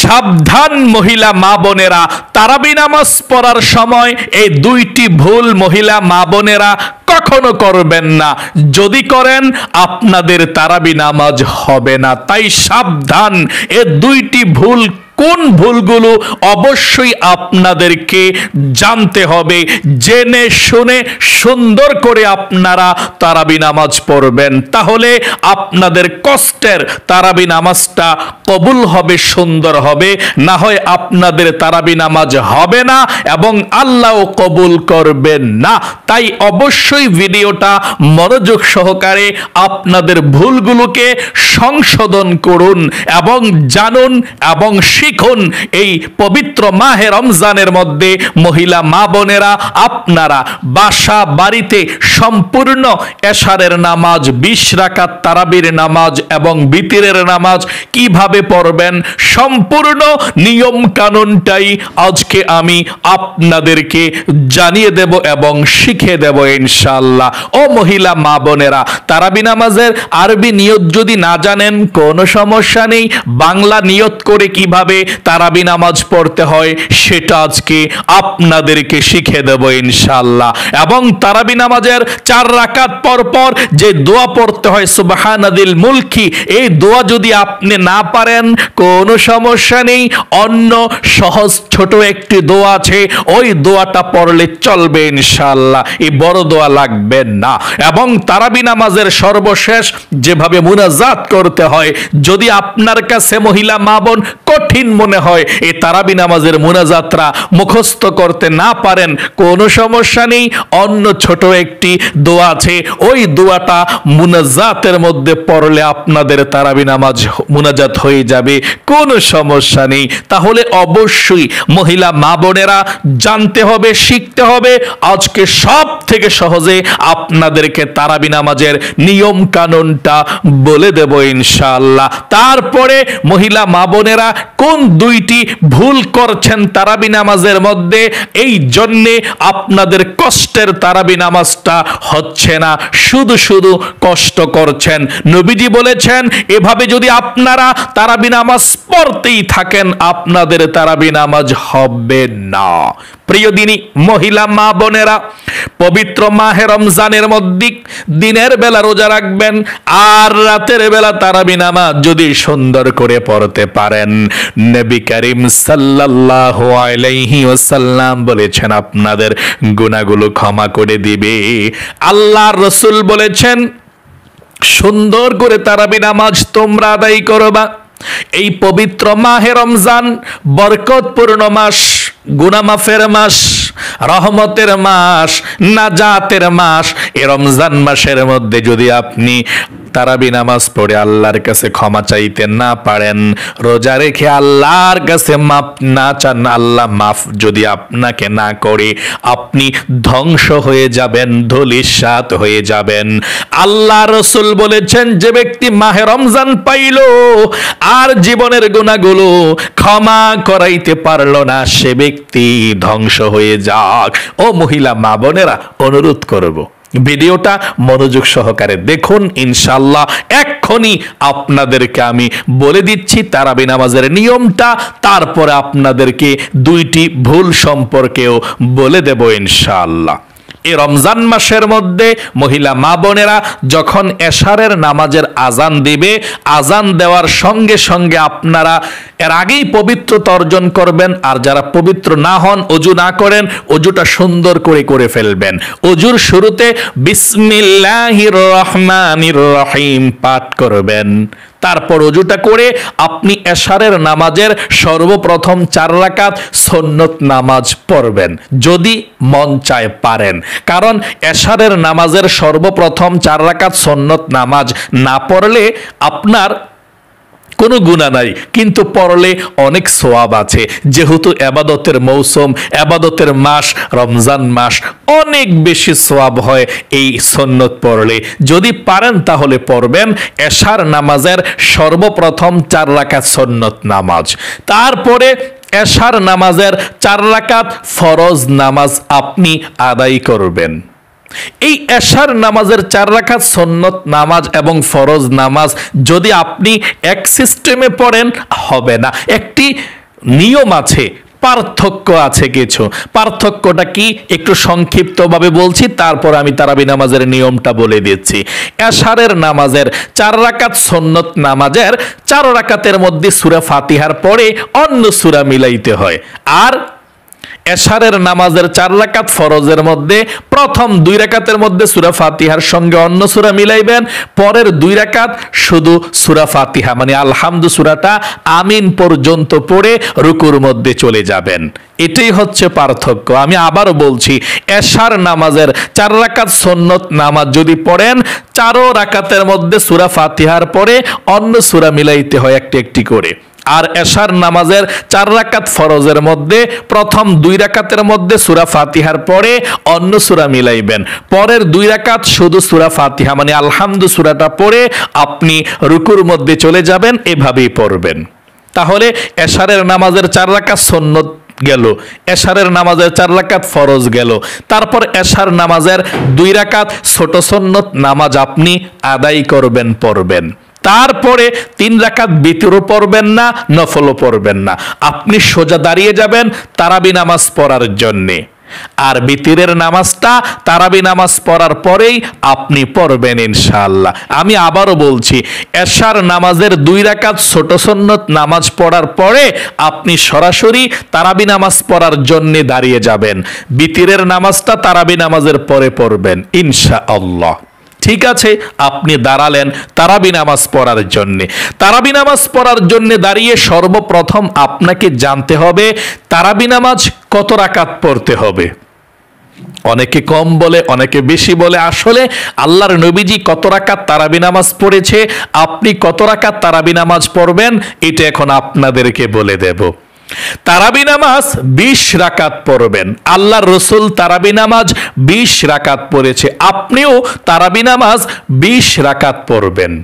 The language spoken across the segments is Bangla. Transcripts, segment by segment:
সাবধান মহিলা মা বোনেরা, তারাবি নামাজ পড়ার সময় এই দুইটি ভুল মহিলা মা বোনেরা কখনো করবেন না। যদি করেন আপনাদের তারাবি নামাজ হবে না। তাই সাবধান, এ দুইটি ভুল কোন ভুলগুলো অবশ্যই আপনাদেরকে জানতে হবে। জেনে শুনে সুন্দর করে আপনারা তারাবি নামাজ পড়বেন, তাহলে আপনাদের কষ্টের তারাবি নামাজটা কবুল হবে, সুন্দর হবে। না হয় আপনাদের তারাবি নামাজ হবে না এবং আল্লাহও কবুল করবেন না। তাই অবশ্যই ভিডিওটা মনোযোগ সহকারে আপনাদের ভুলগুলোকে সংশোধন করুন এবং জানুন এবং শিখুন। এই পবিত্র মাহে রমজানের মধ্যে মহিলা মা বোনেরা আপনারা বাসা বাড়িতে সম্পূর্ণ এশারের নামাজ, 20 রাকাত তারাবির নামাজ এবং বিতিরের নামাজ কিভাবে পড়বেন সম্পূর্ণ নিয়ম কানুনটাই আজকে আমি আপনাদেরকে জানিয়ে দেব এবং শিখিয়ে দেব ইনশাআল্লাহ। ও মহিলা মা বোনেরা, তারাবি নামাজের আরবি নিয়ত যদি না জানেন কোনো সমস্যা নেই, বাংলা নিয়ত করে কিভাবে তারাবি নামাজ পড়তে হয় সেটা আজকে আপনাদেরকে শিখিয়ে দেব ইনশাআল্লাহ। এবং তারাবি নামাজের 4 রাকাত পর পর যে দোয়া পড়তে হয় সুবহানাদিল মুলকি, এই দোয়া যদি আপনি না পারেন কোনো সমস্যা নেই, অন্য সহজ ছোট একটি দোয়া আছে, ওই দোয়াটা পড়লে চলবে ইনশাআল্লাহ। এই বড় দোয়া লাগবে না। এবং তারাবি নামাজের সর্বশেষ যেভাবে মুনাজাত করতে হয়, যদি আপনার কাছে মহিলা মা বোন কঠিন মনে হয়, এই তারাবি নামাজের মুনাজাতরা মুখস্থ করতে না পারেন কোনো সমস্যা নেই, অন্য ছোট একটি দোয়া আছে, ওই দোয়াটা মুনাজাতের মধ্যে পড়লে আপনাদের তারাবি নামাজ মুনাজাত হয়ে যাবে, কোনো সমস্যা নেই। তাহলে অবশ্যই মহিলা মা বোনেরা জানতে হবে, শিখতে হবে। আজকে সব থেকে সহজে আপনাদেরকে তারাবি নামাজের নিয়ম কানুনটা বলে দেব ইনশাআল্লাহ। তারপরে মহিলা মা বোনেরা কোন দুইটি ভুল করছেন তারাবি নামাজের মধ্যে, এই জন্যে আপনাদের কষ্টের তারাবি নামাজটা হচ্ছে না, শুধু শুধু কষ্ট করছেন। নবীজি বলেছেন এভাবে যদি আপনারা তারাবি নামাজ পড়তেই থাকেন আপনাদের তারাবি নামাজ হবে না। প্রিয় দিনী মহিলা মা বোনেরা, পবিত্র মাহে রমজানের মধ্যে দিনের বেলা রোজা রাখবেন আর রাতের বেলা তারাবি নামাজ যদি সুন্দর করে পড়তে পারেন, নবী করিম সাল্লাল্লাহু আলাইহি ওয়াসাল্লাম বলেছেন আপনাদের গুনাহগুলো ক্ষমা করে দিবে। আল্লাহর রাসূল বলেছেন সুন্দর করে তারাবি নামাজ তোমরা আদায় করবা। এই পবিত্র মাহে রমজান বরকতপূর্ণ মাস, গুনাহ মাফের মাস, রহমতের মাস, নাজাতের মাস। এই রমজান মাসের মধ্যে যদি আপনি তারাবি নামাজ পড়ে আল্লাহর কাছে ক্ষমা চাইতে না পারেন, রোজা রেখে আল্লাহর কাছে মাফ না চান, আল্লাহ মাফ যদি আপনাকে না করে, আপনি ধ্বংস হয়ে যাবেন, ধূলিসাৎ হয়ে যাবেন। আল্লাহ রাসূল বলেছেন যে ব্যক্তি মাহে রমজান পাইল আর জীবনের গুনাহগুলো ক্ষমা করাইতে পারল না, সে ব্যক্তি ধ্বংস হয়ে যাক। ও মহিলা মা বোনেরা, অনুরোধ করব ভিডিওটা মনোযোগ সহকারে দেখুন ইনশাআল্লাহ। এক্ষুনি আপনাদেরকে আমি বলে দিচ্ছি তারাবি নামাজের নিয়মটা, তারপরে আপনাদেরকে দুইটি ভুল সম্পর্কেও বলে দেব ইনশাআল্লাহ। এই রমজান মাসের মধ্যে মহিলা মা বোনেরা যখন এশারের নামাজের আজান দিবে, আজান দেওয়ার সঙ্গে সঙ্গে আপনারা এর আগেই পবিত্রতা অর্জন করবেন। আর যারা পবিত্র না হন, ওযু না করেন, ওযুটা সুন্দর করে ফেলবেন। ওযুর শুরুতে বিসমিল্লাহির রহমানির রহিম পাঠ করবেন। তারপর ওযুটা করে আপনি এশারের নামাজের সর্বপ্রথম 4 রাকাত সুন্নত নামাজ পড়বেন, যদি মন চায় পারেন। কারণ এশারের নামাজের সর্বপ্রথম 4 রাকাত সুন্নত নামাজ না পড়লে আপনার কোনো গুনাহ নাই, কিন্তু পড়লে অনেক সওয়াব আছে। যেহেতু ইবাদতের মৌসুম, ইবাদতের মাস রমজান মাস, অনেক বেশি সওয়াব হয় এই সুন্নত পড়লে। যদি পারেন তাহলে পড়বেন এশার নামাজের সর্বপ্রথম 4 রাকাত সুন্নত নামাজ, তারপরে এশার নামাজের 4 রাকাত ফরজ নামাজ আপনি আদায় করবেন। এই এশার নামাজের 4 রাকাত সুন্নত নামাজ এবং ফরজ নামাজ যদি আপনি এক সিস্টেমে পড়েন হবে না, একটি নিয়ম আছে, পার্থক্য আছে কিছু। পার্থক্যটা কি একটু সংক্ষিপ্তভাবে বলছি, তারপর আমি তারাবি নামাজের নিয়মটা বলে দিচ্ছি। এশারের নামাজের 4 রাকাত সুন্নত নামাজের 4 রাকাতের মধ্যে সূরা ফাতিহার পরে অন্য সূরা মিলাইতে হয়, আর এশারের নামাজের 4 রাকাত ফরজের মধ্যে প্রথম 2 রাকাতের মধ্যে সূরা ফাতিহার সঙ্গে অন্য সূরা মিলাইবেন, পরের 2 রাকাত শুধু সূরা ফাতিহা মানে আলহামদু সূরাটা আমিন পর্যন্ত পড়ে রুকুর মধ্যে চলে যাবেন। এটাই হচ্ছে পার্থক্য। আমি আবারও বলছি, এশার নামাজের 4 রাকাত সুন্নত নামাজ যদি পড়েন 4 রাকাতের মধ্যে সূরা ফাতিহার পরে অন্য সূরা মিলাইতে হয় একটি একটি করে। আর এশার নামাজের 4 রাকাত ফরজের মধ্যে প্রথম 2 রাকাতের মধ্যে সূরা ফাতিহার পরে অন্য সূরা মিলাইবেন, পরের 2 রাকাত শুধু সূরা ফাতিহা মানে আলহামদু সূরাটা পড়ে আপনি রুকুর মধ্যে চলে যাবেন, এভাবেই পড়বেন। তাহলে এশারের নামাজের 4 রাকাত সুন্নত গেল, এশারের নামাজের 4 রাকাত ফরজ গেল, তারপর এশার নামাজের 2 রাকাত ছোট সুন্নত নামাজ আপনি আদায় করবেন, পড়বেন। তারপরে 3 রাকাত বিতরও পড়বেন না, নফলও পড়বেন না, আপনি সোজা দাঁড়িয়ে যাবেন তারাবি নামাজ পড়ার জন্যে। আর বিতিরের নামাজটা তারাবি নামাজ পড়ার পরেই আপনি পড়বেন ইনশাআল্লাহ। আমি আবারও বলছি, এশার নামাজের 2 রাকাত ছোট সুন্নত নামাজ পড়ার পরে আপনি সরাসরি তারাবি নামাজ পড়ার জন্য দাঁড়িয়ে যাবেন, বিতিরের নামাজটা তারাবি নামাজের পরে পড়বেন ইনশাআল্লাহ। ঠিক আছে, আপনি দাঁড়ালেন তারাবি নামাজ পড়ার জন্যে। তারাবি নামাজ পড়ার জন্যে দাঁড়িয়ে সর্বপ্রথম আপনাকে জানতে হবে তারাবি নামাজ কত রাকাত পড়তে হবে। অনেকে কম বলে, অনেকে বেশি বলে। আসলে আল্লাহর নবীজি কত রাকাত তারাবি নামাজ পড়েছে, আপনি কত রাকাত তারাবি নামাজ পড়বেন এটা এখন আপনাদেরকে বলে দেব। তারাবি নামাজ 20 রাকাত পড়বেন। আল্লাহর রাসূল তারাবি নামাজ 20 রাকাত পড়েছে, আপনিও তারাবি নামাজ 20 রাকাত পড়বেন।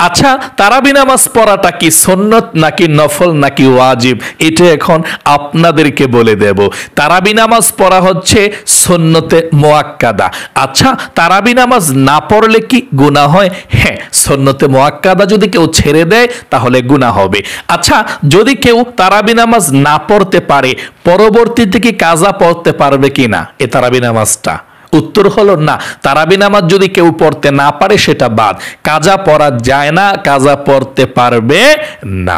আচ্ছা, তারাবি নামাজ পড়াটা কি সুন্নত নাকি নফল নাকি ওয়াজিব, এটা এখন আপনাদেরকে বলে দেব। তারাবি নামাজ পড়া হচ্ছে সুন্নতে মুআক্কাদা। আচ্ছা, তারাবি নামাজ না পড়লে কি গুনাহ হয়? হ্যাঁ, সুন্নতে মুআক্কাদা যদি কেউ ছেড়ে দেয় তাহলে গুনাহ হবে। আচ্ছা, যদি কেউ তারাবি নামাজ না পড়তে পারে পরবর্তীতে কি কাজা পড়তে পারবে কিনা এ তারাবি নামাজটা? উত্তর হলো না। তারাবি নামাজ যদি কেউ পড়তে না পারে সেটা বাদ, কাজা পড়া যায় না, কাজা পড়তে পারবে না।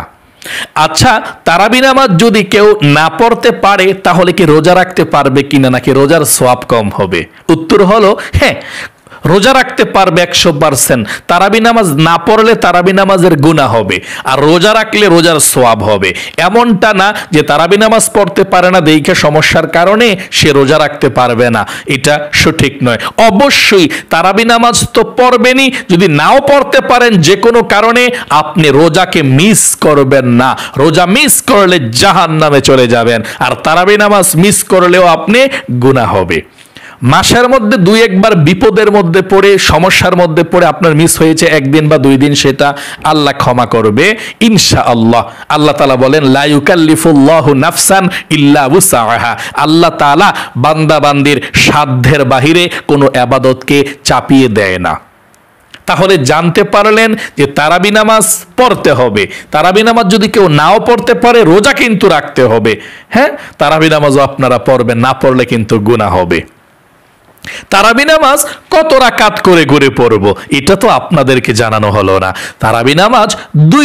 আচ্ছা, তারাবি নামাজ যদি কেউ না পড়তে পারে তাহলে কি রোজা রাখতে পারবে কিনা নাকি রোজার সওয়াব কম হবে? উত্তর হলো হ্যাঁ, রোজা রাখতে পারবে 100%। তারাবি নামাজ না পড়লে তারাবি নামাজের গুনাহ হবে, আর রোজা রাখলে রোজার সওয়াব হবে। এমনটা না যে তারাবি নামাজ পড়তে পারে না দেখে সমস্যার কারণে সে রোজা রাখতে পারবে না, এটা সঠিক নয়। অবশ্যই তারাবি নামাজ তো পড়বেনই, যদি নাও পড়তে পারেন যে কোনো কারণে আপনি রোজাকে মিস করবেন না। রোজা মিস করলে জাহান্নামে চলে যাবেন, আর তারাবি নামাজ মিস করলেও আপনি গুনাহ হবে। মাসের মধ্যে 2-1 বার বিপদের মধ্যে পড়ে সমস্যার মধ্যে পড়ে আপনার মিস হয়েছে 1 দিন বা 2 দিন, সেটা আল্লাহ ক্ষমা করবে ইনশাআল্লাহ। আল্লাহ তাআলা বলেন লা ইউকাল্লিফুল্লাহু নাফসান ইল্লা উসআহা। আল্লাহ তাআলা বান্দা বান্দির সাধ্যের বাহিরে কোনো ইবাদতকে চাপিয়ে দেয় না। তাহলে জানতে পারলেন যে তারাবি নামাজ পড়তে হবে। তারাবি নামাজ যদি কেউ নাও পড়তে পারে রোজা কিন্তু রাখতে হবে। হ্যাঁ, তারাবি নামাজও আপনারা পড়বেন, না পড়লে কিন্তু গুনাহ হবে। তারাবি নামাজ কত রাকাত করে ঘুরে পড়ব এটা তো আপনাদেরকে জানানো হলো না। তারাবি নামাজ 2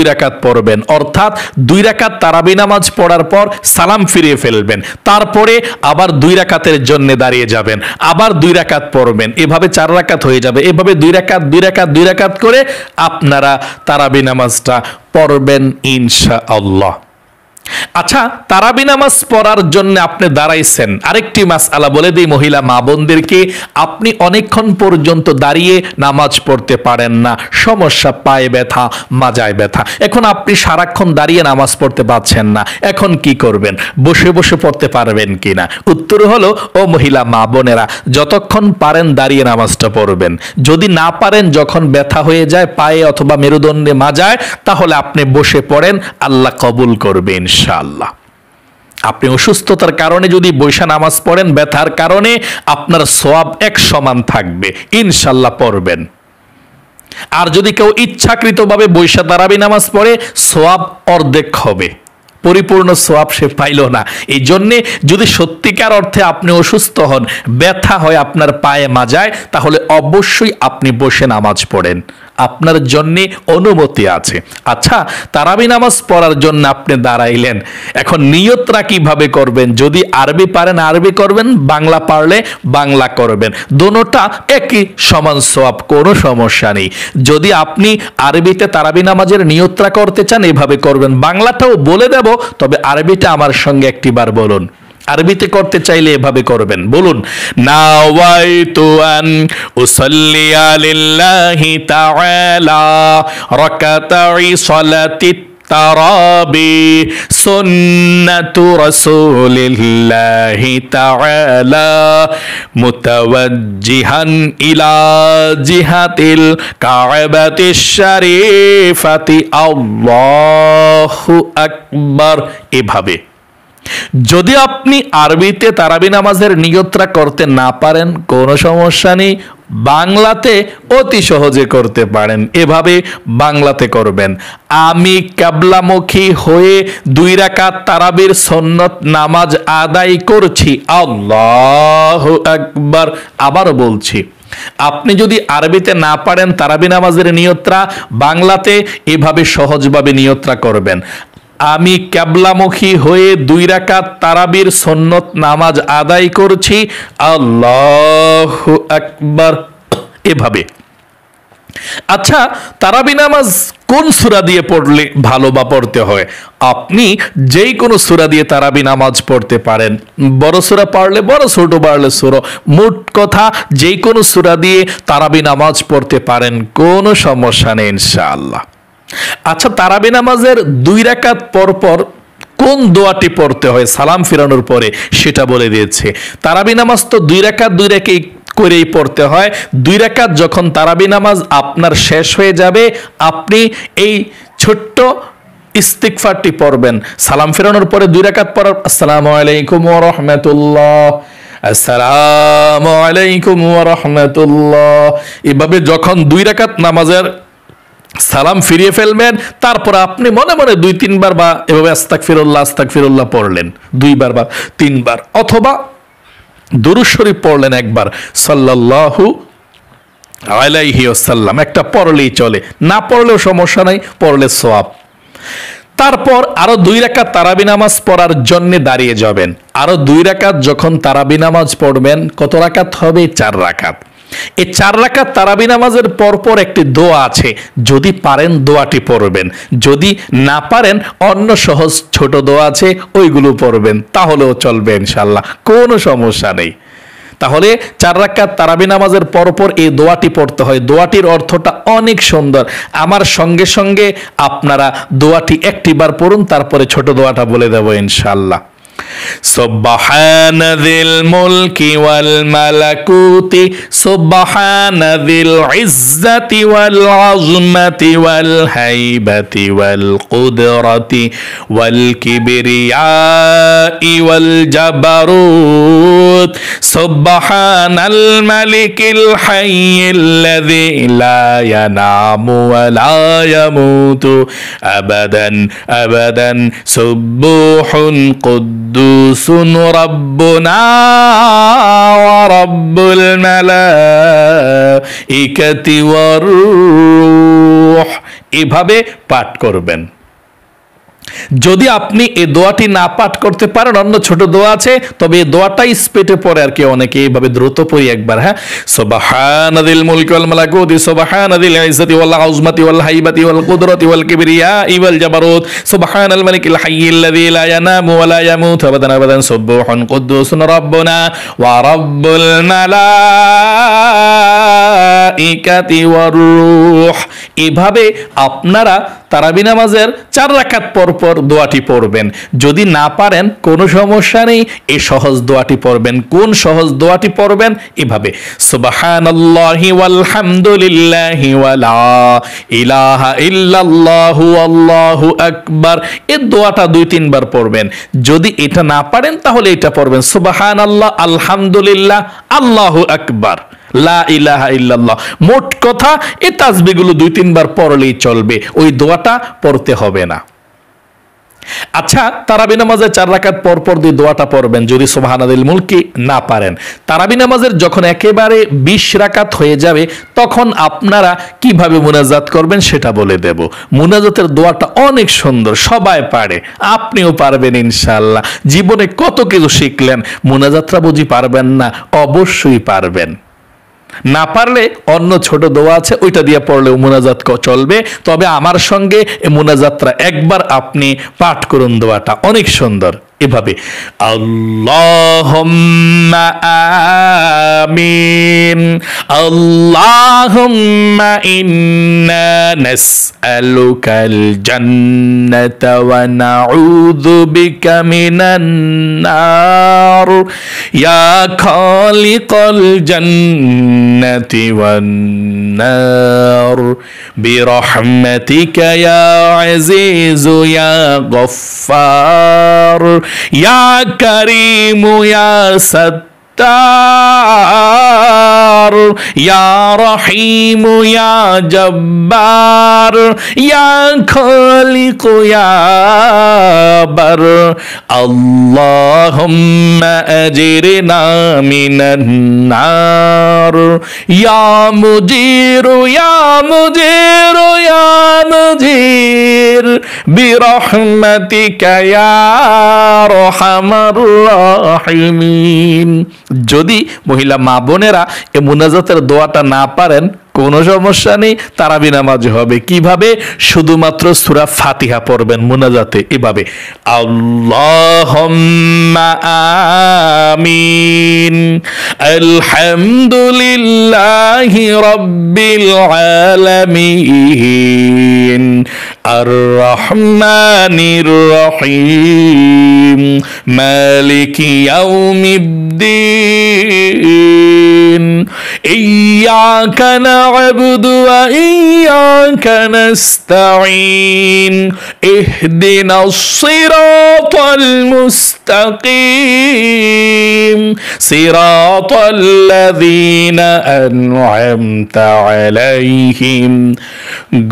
রাকাত পড়বেন, অর্থাৎ 2 রাকাত তারাবি নামাজ পড়ার পর সালাম ফিরিয়ে ফেলবেন, তারপরে আবার 2 রাকাতের জন্য দাঁড়িয়ে যাবেন, আবার 2 রাকাত পড়বেন, এভাবে 4 রাকাত হয়ে যাবে। এভাবে 2 রাকাত করে আপনারা তারাবি নামাজটা পড়বেন ইনশাআল্লাহ। আচ্ছা, তারাবি নামাজ পড়ার জন্য আপনি দাঁড়াইছেন, আরেকটি মাসআলা বলে দিই মহিলা মা বোনদেরকে, আপনি অনেকক্ষণ পর্যন্ত দাঁড়িয়ে নামাজ পড়তে পারেন না, সমস্যা, পায়ে ব্যথা, মাজায় ব্যথা, এখন আপনি সারাক্ষণ দাঁড়িয়ে নামাজ পড়তে পারছেন না, এখন কি করবেন? বসে বসে পড়তে পারবেন কিনা? উত্তর হলো ও মহিলা মা বোনেরা, যতক্ষণ পারেন দাঁড়িয়ে নামাজটা পড়বেন। যদি না পারেন, যখন ব্যথা হয়ে যায় পায়ে অথবা মেরুদণ্ডে মাজায়, তাহলে আপনি বসে পড়েন, আল্লাহ কবুল করবেন ইনশাআল্লাহ। আপনি অসুস্থতার কারণে যদি বৈশা নামাজ পড়েন, ব্যথার কারণে, আপনার সওয়াব এক সমান থাকবে, ইনশাল্লাহ পড়বেন। আর যদি কেউ ইচ্ছাকৃতভাবে বৈশা তারাবি নামাজ পড়ে, সওয়াব অর্ধেক হবে, পরিপূর্ণ সওয়াব সে পাইল না। এই জন্যে যদি সত্যিকার অর্থে আপনি অসুস্থ হন, ব্যথা হয় আপনার পায়ে মাজায়, তাহলে অবশ্যই আপনি বসে নামাজ পড়েন, আপনার জন্য অনুমতি আছে। আচ্ছা, তারাবি নামাজ পড়ার জন্য আপনি দাঁড়াইলেন, এখন নিয়তটা কিভাবে করবেন? যদি আরবি পারেন আরবি করবেন, বাংলা পারলে বাংলা করবেন, দোনোটা একই সমান সওয়াব, কোনো সমস্যা নেই। যদি আপনি আরবিতে তারাবি নামাজের নিয়তটা করতে চান, এভাবে করবেন। বাংলাটাও বলে দেব, তবে আরবিটা আমার সঙ্গে একটিবার বলুন। আরবিতে করতে চাইলে এভাবে করবেন, বলুন, নাওয়াইতু আন উসাল্লিয়া লিল্লাহি তাআলা রাকাতাই সালাতিত তারাবি সুন্নাতু রাসূলিল্লাহি তাআলা মুতাওয়াজ্জিহান ইলা জিহাতিল কাবাতিশ শরীফাতি আল্লাহু আকবার। এভাবে যদি আপনি আরবিতে তারাবি নামাজের নিয়তটা করতে না পারেন, কোনো সমস্যা নেই, বাংলাতে অতি সহজে করতে পারেন। এভাবে বাংলাতে করবেন, আমি কিবলামুখী হয়ে 2 রাকাত তারাবির সুন্নত নামাজ আদায় করছি, আল্লাহু আকবার। আবার বলছি, আপনি যদি আরবিতে না পারেন তারাবি নামাজের নিয়তটা, বাংলাতে এভাবে সহজভাবে নিয়তটা করবেন, আমি কিবলামুখী হয়ে 2 রাকাত তারাবির সুন্নত নামাজ আদায় করছি, আল্লাহু আকবার। এভাবে। আচ্ছা, তারাবি নামাজ কোন সূরা দিয়ে পড়লে ভালো বা পড়তে হয়? আপনি যেই কোনো সূরা দিয়ে তারাবি নামাজ পড়তে পারেন, বড় সূরা পারলে বড়, ছোট পারলে ছোট, মোট কথা যেই কোনো সূরা দিয়ে তারাবি নামাজ পড়তে পারেন, কোনো সমস্যা নেই ইনশাআল্লাহ। আচ্ছা, তারাবি নামাজের 2 রাকাত পর পর কোন দোয়াটি পড়তে হয় সালাম ফিরানোর পরে, সেটা বলে দিয়েছে। তারাবি নামাজ তো 2 রাকাত করেই পড়তে হয়। 2 রাকাত যখন তারাবি নামাজ আপনার শেষ হয়ে যাবে, আপনি এই ছোট্ট ইস্তিগফারটি পড়বেন সালাম ফিরানোর পরে। 2 রাকাত পড়ার আসসালামু আলাইকুম ওয়া রাহমাতুল্লাহ, আসসালামু আলাইকুম ওয়া রাহমাতুল্লাহ, এভাবে যখন 2 রাকাত নামাজের সালাম ফিরিয়ে ফেলবেন, তারপর আপনি মনে মনে 2-3 বার বা এভাবে আস্তাগফিরুল্লাহ আস্তাগফিরুল্লাহ পড়লেন 2 বার বা 3 বার, অথবা দুরূদ শরীফ পড়লেন একবার, সাল্লাল্লাহু আলাইহি ওয়াসাল্লাম, একটা পড়লেই চলে, না পড়লেও সমস্যা নাই, পড়লে সওয়াব। তারপর আরো 2 রাকাত তারাবি নামাজ পড়ার জন্য দাঁড়িয়ে যাবেন। আরো 2 রাকাত যখন তারাবি নামাজ পড়বেন, কত রাকাত হবে? 4 রাকাত। এই 4 রাকাত তারাবি নামাজের পরপর একটি দোয়া আছে, যদি পারেন দোয়াটি পড়বেন, যদি না পারেন অন্য সহজ ছোট দোয়া আছে, ওইগুলো পড়বেন, তাহলেও চলবে ইনশাআল্লাহ, কোনো সমস্যা নেই। তাহলে 4 রাকাত তারাবি নামাজের পরপর এই দোয়াটি পড়তে হয়। দোয়াটির অর্থটা অনেক সুন্দর, আমার সঙ্গে সঙ্গে আপনারা দোয়াটি একটিবার পড়ুন, তারপরে ছোট দোয়াটা বলে দেব ইনশাআল্লাহ। সুবহানা যিল মুলকি ওয়াল মালাকুতি সুবহানা যিল ইজ্জাতি ওয়াল আযমাতি ওয়াল হাইবাতি ওয়াল কুদরাতি ওয়াল কিবরিয়াই ওয়াল জাবারুত সুবহানাল মালিকিল হাইয়্যিল্লাযী লা ইয়ানামু ওয়া লা ইয়ামুতু আবাদান আবাদান সুবহুন কুদ্দুসুন রাব্বুনা ওয়া রাব্বুল মালাইকাতি ওয়ার রূহ, এভাবে পাঠ করবেন। যদি আপনি এই দোয়াটি না পাঠ করতে পারেন, অন্য ছোট দোয়া আছে, তবে এই দোয়াটাই স্পিডে পড়ে আর কি অনেকে, এইভাবে দ্রুত পড়ি একবার। হ্যাঁ, সুবহানাল মুলকি ওয়াল মালাকুতি সুবহানাল ইজ্জাতি ওয়াল আযমাতি ওয়াল হাইবাতি ওয়াল কুদরাতি ওয়াল কিবরিয়াই ওয়াল জাবারুত সুবহানাল মালিকিল হাইয়্যিল্লাযী লা ইয়ানামু ওয়া লা ইয়ামুতু আবাদান আবাদান সুবহুন কুদ্দুসুন রাব্বুনা ওয়া রাব্বুল মালাইকাতি মালাইকাতি ওয়ার রূহ। এভাবে আপনারা তারাবি নামাজের 4 রাকাত পর পর দোয়াটি পড়বেন। যদি না পারেন কোনো সমস্যা নেই, এই সহজ দোয়াটি পড়বেন। কোন সহজ দোয়াটি পড়বেন? এভাবে সুবহানাল্লাহি ওয়াল হামদুলিল্লাহি ওয়ালা ইলাহা ইল্লাল্লাহু আল্লাহু আকবার। এই দোয়াটা 2-3 বার পড়বেন। যদি এটা না পারেন তাহলে এটা পড়বেন সুবহানাল্লাহ, আলহামদুলিল্লাহ, আল্লাহু আকবার, লা ইলাহা ইল্লাল্লাহ। মোট কথা এই তাসবিহগুলো 2-3 বার পড়লেই চলবে, ওই দোয়াটা পড়তে হবে না। আচ্ছা, তারাবি নামাজে 4 রাকাত পর পর দিয়ে দোয়াটা পড়বেন যদি সুবহানাল মুলকি না পারেন। তারাবি নামাজের যখন একেবারে 20 রাকাত হয়ে যাবে তখন আপনারা কিভাবে মুনাজাত করবেন সেটা বলে দেব। মুনাজাতের দোয়াটা অনেক সুন্দর, সবাই পারে, আপনিও পারবেন ইনশাআল্লাহ। জীবনে কত কিছু শিখলেন, মুনাজাতটা বুঝি পারবেন না? অবশ্যই পারবেন। না পারলে অন্য ছোট দোয়া আছে, ওইটা দিয়ে পড়লেও মুনাজাত চলবে। তবে আমার সঙ্গে এই মুনাজাতটা একবার আপনি পাঠ করুন, দোয়াটা অনেক সুন্দর। এভাবে আল্লাহুম্মা আমিন, আল্লাহুম্মা ইন্না নাসআলুকাল জান্নাতা ওয়া নাউযু বিকা মিনান নার ইয়া খালিকাল জান্নাতি ওয়ান নার বিরহমাতিকা ইয়া আজিজু ইয়া গফফার ইয়া কারীমু ইয়া সত্তার ইয়া রহিমু ইয়া জব্বার ইয়া খালিকু ইয়া বার আল্লাহুম্মা আজিরনা মিনান নার ইয়া মুজিরু ইয়া মুজিরু ইয়া মুজির বিরহমাতিকা ইয়া আরহামার রাহিমিন। যদি মহিলা মা বোনেরা এই মুনাজাতের দোয়াটা না পারেন কোনো সমস্যা নেই, তারাবি নামাজ হবে। কিভাবে? শুধুমাত্র সূরা ফাতিহা পড়বেন মুনাজাতে এভাবে আল্লাহুম্মা আমিন আলহামদুলিল্লাহি রাব্বিল আলামিন আর রহমানির রহিম মালিকি ইয়াউমিদ্দিন ইয়্যাকা না'বুদু ওয়া ইয়্যাকা নাস্তাঈন ইহদিনাস সিরাতাল মুস্তাকিম সিরাতাল লাযীনা আন'আমতা আলাইহিম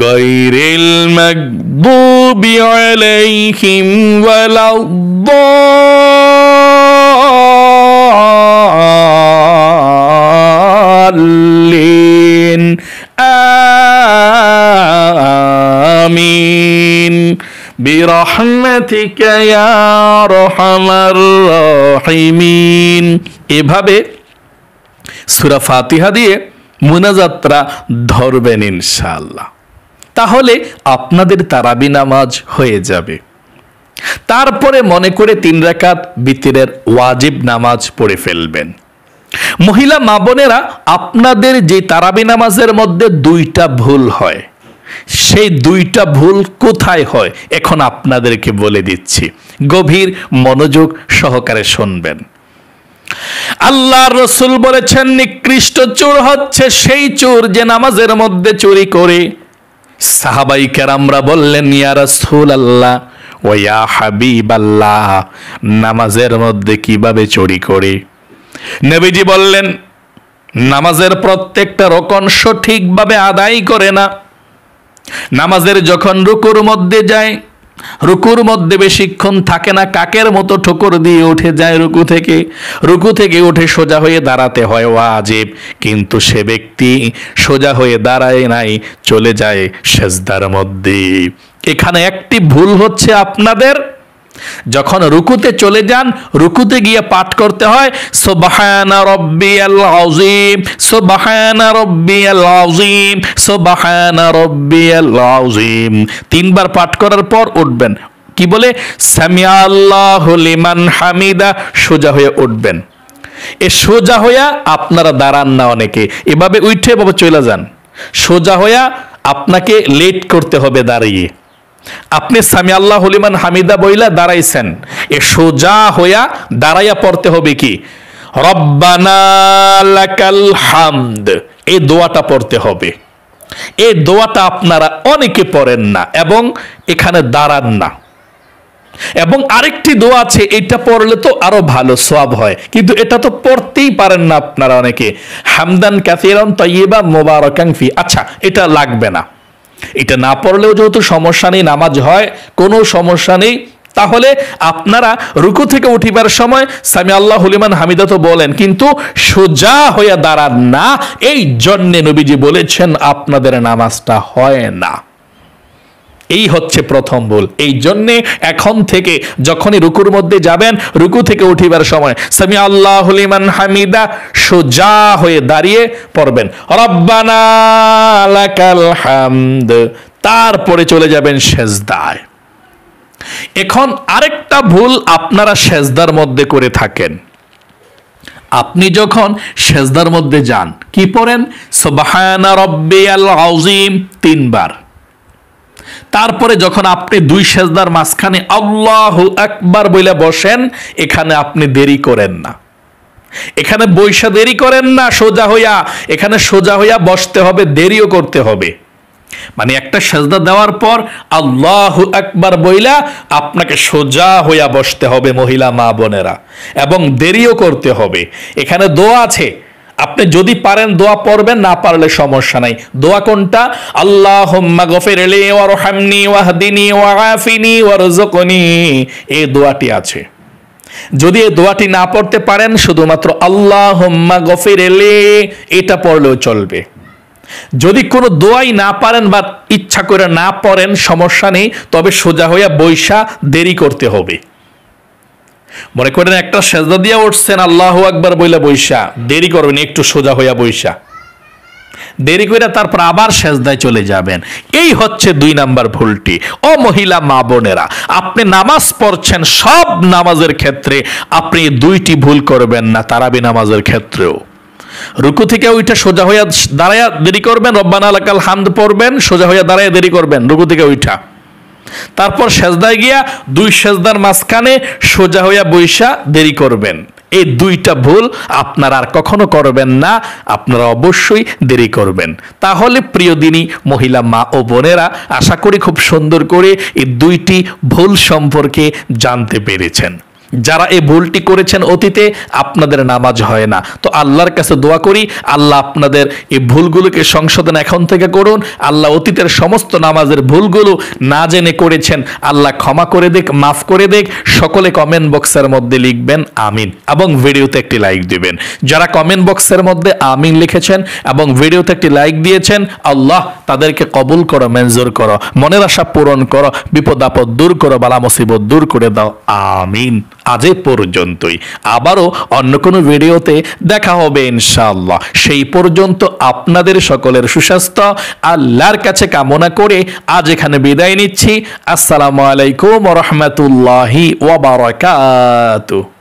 গায়রিল মাগদুবি আলাইহিম ওয়ালাদ-দাল্লিন আমিন বিরহমাতিকা ইয়া আরহামার রাহিমিন। এভাবে সূরা ফাতিহা দিয়ে মুনাজাতরা ধরবেন ইনশাআল্লাহ, তাহলে আপনাদের তারাবি নামাজ হয়ে যাবে। তারপরে মনে করে 3 রাকাত বিতরের ওয়াজিব নামাজ পড়ে ফেলবেন। মহিলা মা বোনেরা, আপনাদের যে তারাবি নামাজের মধ্যে 2টা ভুল হয়, সেই 2টা ভুল কোথায় হয় এখন আপনাদেরকে বলে দিচ্ছি, গভীর মনোযোগ সহকারে শুনবেন। আল্লাহর রাসূল বলেছেন, নিকৃষ্ট চোর হচ্ছে সেই চোর যে নামাজের মধ্যে চুরি করে। সাহাবাই কেরামরা বললেন, ইয়া রাসূলুল্লাহ ওয়া ইয়া হাবিবাল্লাহ, নামাজের মধ্যে কিভাবে চুরি করে? নবীজি বললেন, নামাজের প্রত্যেকটা রকম সঠিকভাবে আদায় করে না। নামাজের যখন রুকুর মধ্যে যায়, রুকুর মধ্যে বেশিক্ষণ থাকে না, কাকের মতো ঠোকর দিয়ে উঠে যায় রুকু থেকে উঠে সোজা হয়ে দাঁড়াতে হয় ওয়াজিব, কিন্তু সে ব্যক্তি সোজা হয়ে দাঁড়ায় নাই, চলে যায় সেজদার মধ্যে। এখানে একটি ভুল হচ্ছে আপনাদের, যখন রুকুতে চলে যান, রুকুতে গিয়ে পাঠ করতে হয় সুবহানা রাব্বিয়াল আযীম, সুবহানা রাব্বিয়াল আযীম, সুবহানা রাব্বিয়াল আযীম। 3 বার পাঠ করার পর উঠবেন। কি বলে? সামিআল্লাহু লিমান হামিদা, সোজা হয়ে উঠবেন। এ সোজা হইয়া আপনারা দাঁড়ান না, অনেকে এভাবে উঠে বাবা চলে যান। সোজা হইয়া আপনাকে লেট করতে হবে দাঁড়িয়ে। আপনি সামি আল্লাহু লিমান হামিদা বইলা দাঁড়াইছেন, এ সোজা হইয়া দাঁড়াইয়া পড়তে হবে কি রব্বানা লাকাল হামদ, এই দোয়াটা পড়তে হবে। এই দোয়াটা আপনারা অনেকে পড়েন না এবং এখানে দাঁড়ান না। এবং আরেকটি দোয়া আছে, এটা পড়লে তো আরো ভালো সওয়াব হয়, কিন্তু এটা তো পড়তেই পারেন না আপনারা অনেকে। হামদান কাসীরান তাইয়্যিবান মুবারাকান ফি, আচ্ছা এটা লাগবে না, এটা না পড়লেও যেহেতু সমস্যা নেই, নামাজ হয়, কোনো সমস্যা নেই। তাহলে আপনারা রুকু থেকে উঠিবার সময় সামি আল্লাহু লিমান হামিদা তো বলেন, কিন্তু সোজা হইয়া দাঁড়ান না। এই জন্যে নবীজি বলেছেন আপনাদের নামাজটা হয় না। এই হচ্ছে প্রথম ভুল। এই জন্যে এখন থেকে যখনই রুকুর মধ্যে যাবেন, রুকু থেকে উঠিবার সময় সামি আল্লাহু লিমান হামিদা সোজা হয়ে দাঁড়িয়ে পড়বেন রব্বানা লাকাল হামদ, তারপরে চলে যাবেন সেজদায়। এখন আরেকটা ভুল আপনারা সেজদার মধ্যে করে থাকেন। আপনি যখন সেজদার মধ্যে যান কি পড়েন? সুবহানা রাব্বিয়াল আযীম 3 বার। তারপরে যখন আপনি দুই সেজদার মাঝখানে আল্লাহু আকবার বলে বসেন, এখানে আপনি দেরি করেন না, এখানে বৈশা দেরি করেন না সোজা হইয়া, এখানে সোজা হইয়া বসতে হবে, দেরিও করতে হবে। মানে একটা সেজদা দেওয়ার পর আল্লাহু আকবার বইলা আপনাকে সোজা হইয়া বসতে হবে মহিলা মা বোনেরা, এবং দেরিও করতে হবে। এখানে দোয়া আছে, আপনি যদি পারেন দোয়া পড়বেন, না পারলে সমস্যা নাই। দোয়া কোনটা? আল্লাহুম্মা গফিরলি ওয়ারহামনি ওয়াহদিনি ওয়াআফিনি ওয়ারযুকনি, এই দোয়াটি আছে। যদি এই দোয়াটি না পড়তে পারেন, শুধুমাত্র আল্লাহুম্মা গফিরলি এটা পড়লেও চলবে। যদি কোনো দোয়াই না পারেন বা ইচ্ছা করে না পড়েন, সমস্যা নেই, তবে সোজা হইয়া বৈশা দেরি করতে হবে। মনে করেন একটা সেজদা দিয়া উঠছেন, আল্লাহু আকবার বইলা বৈশা দেরি করবেন, একটু সোজা হইয়া বৈশা দেরি করে তারপর আবার সেজদায় চলে যাবেন। এই হচ্ছে 2 নাম্বার ভুলটি। ও মহিলা মা বোনেরা, আপনি নামাজ পড়ছেন, সব নামাজের ক্ষেত্রে আপনি 2টি ভুল করবেন না, তারাবি নামাজের ক্ষেত্রেও। রুকু থেকে ওইটা সোজা হইয়া দাঁড়ায়া দেরি করবেন, রব্বানা লাকাল হামদ পড়বেন, সোজা হইয়া দাঁড়ায়া দেরি করবেন রুকু থেকে ওইটা। তারপর সেজদায় গিয়া 2 সেজদার মাঝখানে সোজা হইয়া বৈশা দেরি করবেন। এই 2টা ভুল আপনারা আর কখনো করবেন না, আপনারা অবশ্যই দেরি করবেন। তাহলে প্রিয় দিনী মহিলা মা ও বোনেরা, আশা করি খুব সুন্দর করে এই 2টি ভুল সম্পর্কে জানতে পেরেছেন। যারা এই ভুলটি করেছেন অতীতে, আপনাদের নামাজ হয় না, তো আল্লাহর কাছে দোয়া করি আল্লাহ আপনাদের এই ভুলগুলোকে সংশোধন এখন থেকে করুন। আল্লাহ অতীতের সমস্ত নামাজের ভুলগুলো না জেনে করেছেন, আল্লাহ ক্ষমা করে দেখ, মাফ করে দেখ। সকলে কমেন্ট বক্সের মধ্যে লিখবেন আমিন, এবং ভিডিওতে একটি লাইক দিবেন। যারা কমেন্ট বক্সের মধ্যে আমিন লিখেছেন এবং ভিডিওতে একটি লাইক দিয়েছেন, আল্লাহ তাদেরকে কবুল করো, মঞ্জুর করো, মনের আশা পূরণ করো, বিপদ আপদ দূর করো, বালা মুসিবত দূর করে দাও, আমিন। আজ এ পর্যন্তই, আবারও অন্য কোনো ভিডিওতে দেখা হবে ইনশাআল্লাহ। সেই পর্যন্ত আপনাদের সকলের সুস্বাস্থ্য আল্লাহর কাছে কামনা করে আজ এখানে বিদায় নিচ্ছি। আসসালামু আলাইকুম ওয়া রাহমাতুল্লাহি ওয়া বারাকাতুহু।